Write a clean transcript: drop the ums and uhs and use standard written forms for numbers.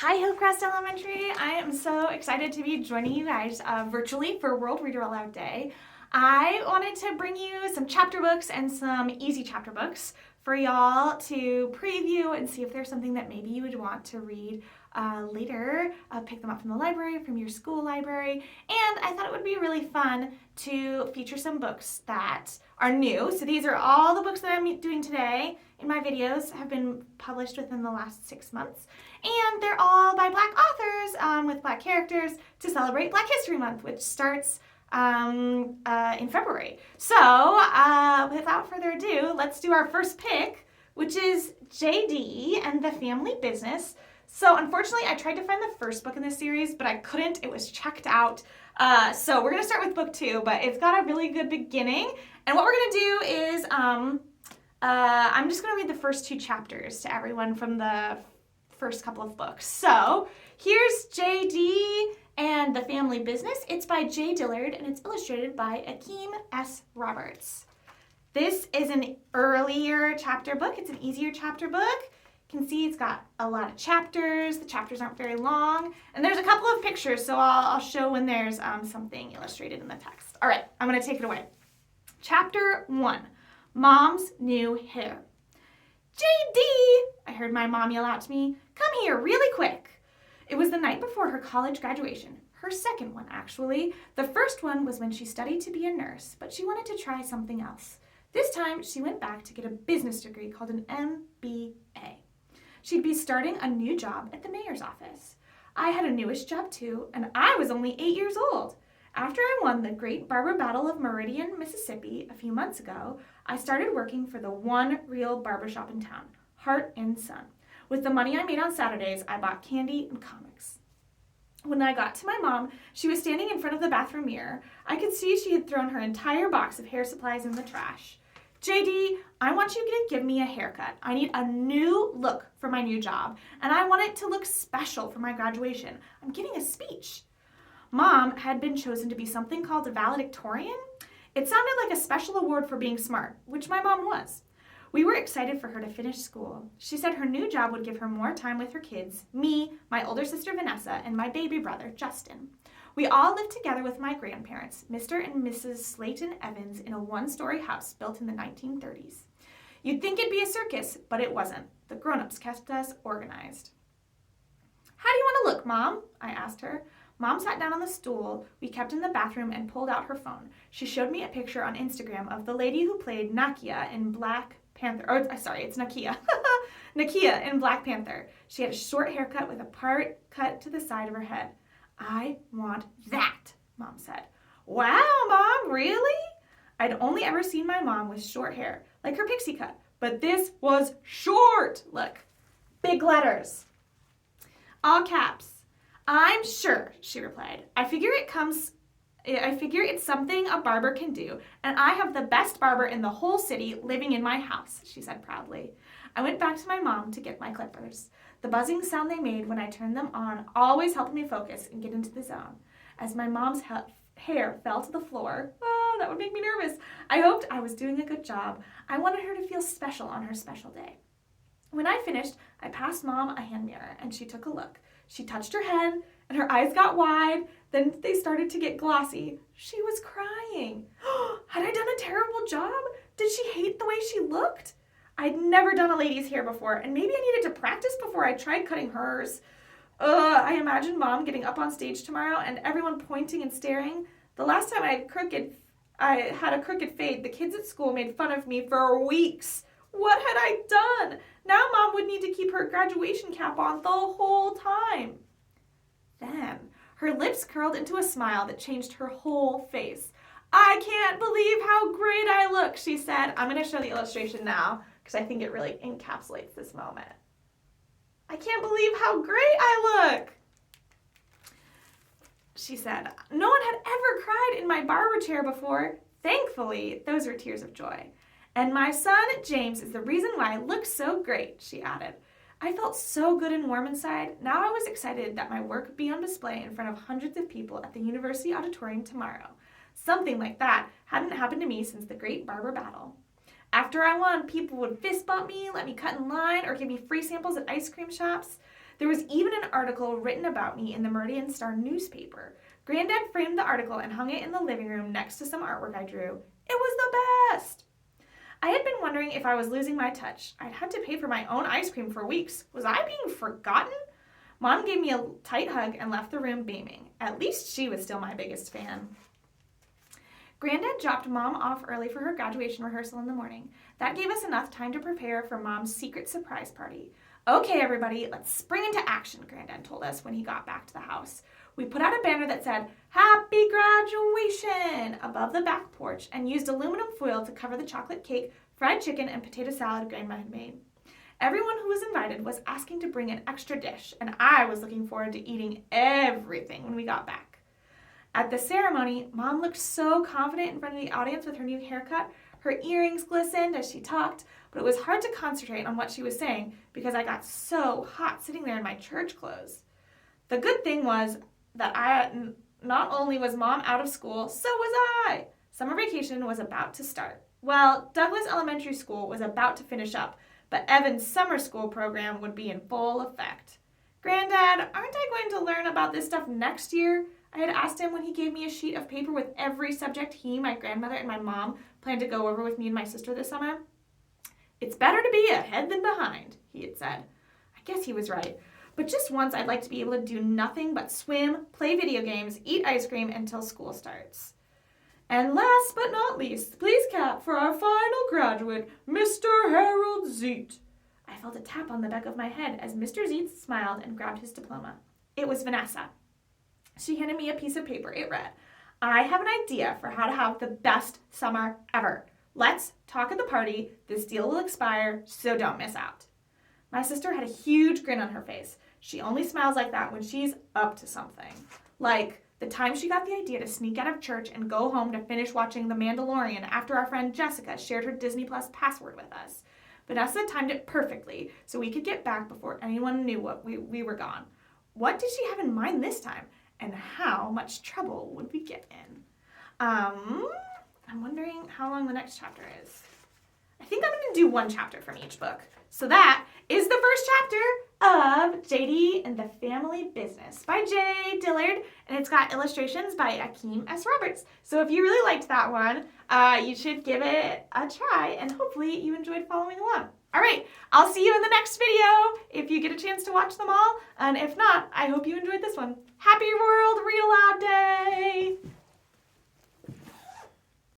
Hi, Hillcrest Elementary. I am so excited to be joining you guys virtually for World Reader Aloud Day. I wanted to bring you some chapter books and some easy chapter books for y'all to preview and see if there's something that maybe you would want to read later. Pick them up from the library, from your school library. And I thought it would be really fun to feature some books that are new. So these are all the books that I'm doing today in my videos have been published within the last 6 months. And they're all by Black authors with Black characters to celebrate Black History Month, which starts in February. So without further ado, let's do our first pick, which is JD and the Family Business. So unfortunately, I tried to find the first book in this series, but I couldn't. It was checked out. So we're going to start with book 2, but it's got a really good beginning. And what we're going to do is I'm just going to read the first 2 chapters to everyone from the first couple of books. So here's JD and the Family Business. It's by J. Dillard and it's illustrated by Akeem S. Roberts. This is an earlier chapter book. It's an easier chapter book. You can see it's got a lot of chapters. The chapters aren't very long. And there's a couple of pictures, so I'll show when there's something illustrated in the text. All right, I'm going to take it away. Chapter 1, Mom's New Hair. JD, I heard my mom yell out to me, "Come here really quick." It was the night before her college graduation, her second one actually. The first one was when she studied to be a nurse, but she wanted to try something else. This time, she went back to get a business degree called an MBA. She'd be starting a new job at the mayor's office. I had a newish job too, and I was only 8 years old. After I won the Great Barber Battle of Meridian, Mississippi a few months ago, I started working for the one real barbershop in town, Heart and Son. With the money I made on Saturdays, I bought candy and comics. When I got to my mom, she was standing in front of the bathroom mirror. I could see she had thrown her entire box of hair supplies in the trash. JD, I want you to give me a haircut. I need a new look for my new job, and I want it to look special for my graduation. I'm giving a speech. Mom had been chosen to be something called a valedictorian. It sounded like a special award for being smart, which my mom was. We were excited for her to finish school. She said her new job would give her more time with her kids, me, my older sister Vanessa, and my baby brother Justin. We all lived together with my grandparents, Mr. and Mrs. Slayton Evans, in a one-story house built in the 1930s. You'd think it'd be a circus, but it wasn't. The grown-ups kept us organized. "How do you want to look, Mom?" I asked her. Mom sat down on the stool we kept in the bathroom and pulled out her phone. She showed me a picture on Instagram of the lady who played Nakia in Black Panther. It's Nakia. Nakia in Black Panther. She had a short haircut with a part cut to the side of her head. "I want that," Mom said. "Wow, Mom, really?" I'd only ever seen my mom with short hair, like her pixie cut, but this was short. Look, big letters, all caps. "I'm sure," she replied. I figure it's something a barber can do, and I have the best barber in the whole city living in my house," she said proudly. I went back to my mom to get my clippers. The buzzing sound they made when I turned them on always helped me focus and get into the zone. As my mom's hair fell to the floor, that would make me nervous. I hoped I was doing a good job. I wanted her to feel special on her special day. When I finished, I passed Mom a hand mirror, and she took a look. She touched her head, and her eyes got wide. Then they started to get glossy. She was crying. Had I done a terrible job? Did she hate the way she looked? I'd never done a lady's hair before, and maybe I needed to practice before I tried cutting hers. I imagined Mom getting up on stage tomorrow and everyone pointing and staring. The last time I had a crooked fade, the kids at school made fun of me for weeks. What had I done? Now Mom would need to keep her graduation cap on the whole time. Then her lips curled into a smile that changed her whole face. "I can't believe how great I look," she said. I'm going to show the illustration now because I think it really encapsulates this moment. "I can't believe how great I look," she said. "No one had ever cried in my barber chair before. Thankfully, those were tears of joy. And my son, James, is the reason why I look so great," she added. I felt so good and warm inside. Now I was excited that my work would be on display in front of hundreds of people at the university auditorium tomorrow. Something like that hadn't happened to me since the Great Barber Battle. After I won, people would fist bump me, let me cut in line, or give me free samples at ice cream shops. There was even an article written about me in the Meridian Star newspaper. Granddad framed the article and hung it in the living room next to some artwork I drew. It was the best! I had been wondering if I was losing my touch. I'd had to pay for my own ice cream for weeks. Was I being forgotten? Mom gave me a tight hug and left the room beaming. At least she was still my biggest fan. Granddad dropped Mom off early for her graduation rehearsal in the morning. That gave us enough time to prepare for Mom's secret surprise party. Okay, everybody, let's spring into action, Granddad told us when he got back to the house. We put out a banner that said, Happy Graduation, above the back porch and used aluminum foil to cover the chocolate cake, fried chicken, and potato salad Grandma had made. Everyone who was invited was asking to bring an extra dish, and I was looking forward to eating everything when we got back. At the ceremony, Mom looked so confident in front of the audience with her new haircut. Her earrings glistened as she talked, but it was hard to concentrate on what she was saying because I got so hot sitting there in my church clothes. The good thing was that not only was Mom out of school, so was I. Summer vacation was about to start. Well, Douglas Elementary School was about to finish up, but Evan's summer school program would be in full effect. Granddad, aren't I going to learn about this stuff next year? I had asked him when he gave me a sheet of paper with every subject he, my grandmother, and my mom planned to go over with me and my sister this summer. It's better to be ahead than behind, he had said. I guess he was right. But just once I'd like to be able to do nothing but swim, play video games, eat ice cream until school starts. And last but not least, please clap for our final graduate, Mr. Harold Zeet. I felt a tap on the back of my head as Mr. Zeet smiled and grabbed his diploma. It was Vanessa. She handed me a piece of paper. It read, I have an idea for how to have the best summer ever. Let's talk at the party. This deal will expire, so don't miss out. My sister had a huge grin on her face. She only smiles like that when she's up to something. Like the time she got the idea to sneak out of church and go home to finish watching The Mandalorian after our friend Jessica shared her Disney Plus password with us. Vanessa timed it perfectly so we could get back before anyone knew we were gone. What did she have in mind this time? And how much trouble would we get in? I'm wondering how long the next chapter is. I think I'm going to do one chapter from each book. So that is the first chapter of JD and the Family Business by J. Dillard, and it's got illustrations by Akeem S. Roberts. So if you really liked that one, you should give it a try, and hopefully you enjoyed following along. All right, I'll see you in the next video if you get a chance to watch them all, and if not, I hope you enjoyed this one. Happy World Read Aloud Day!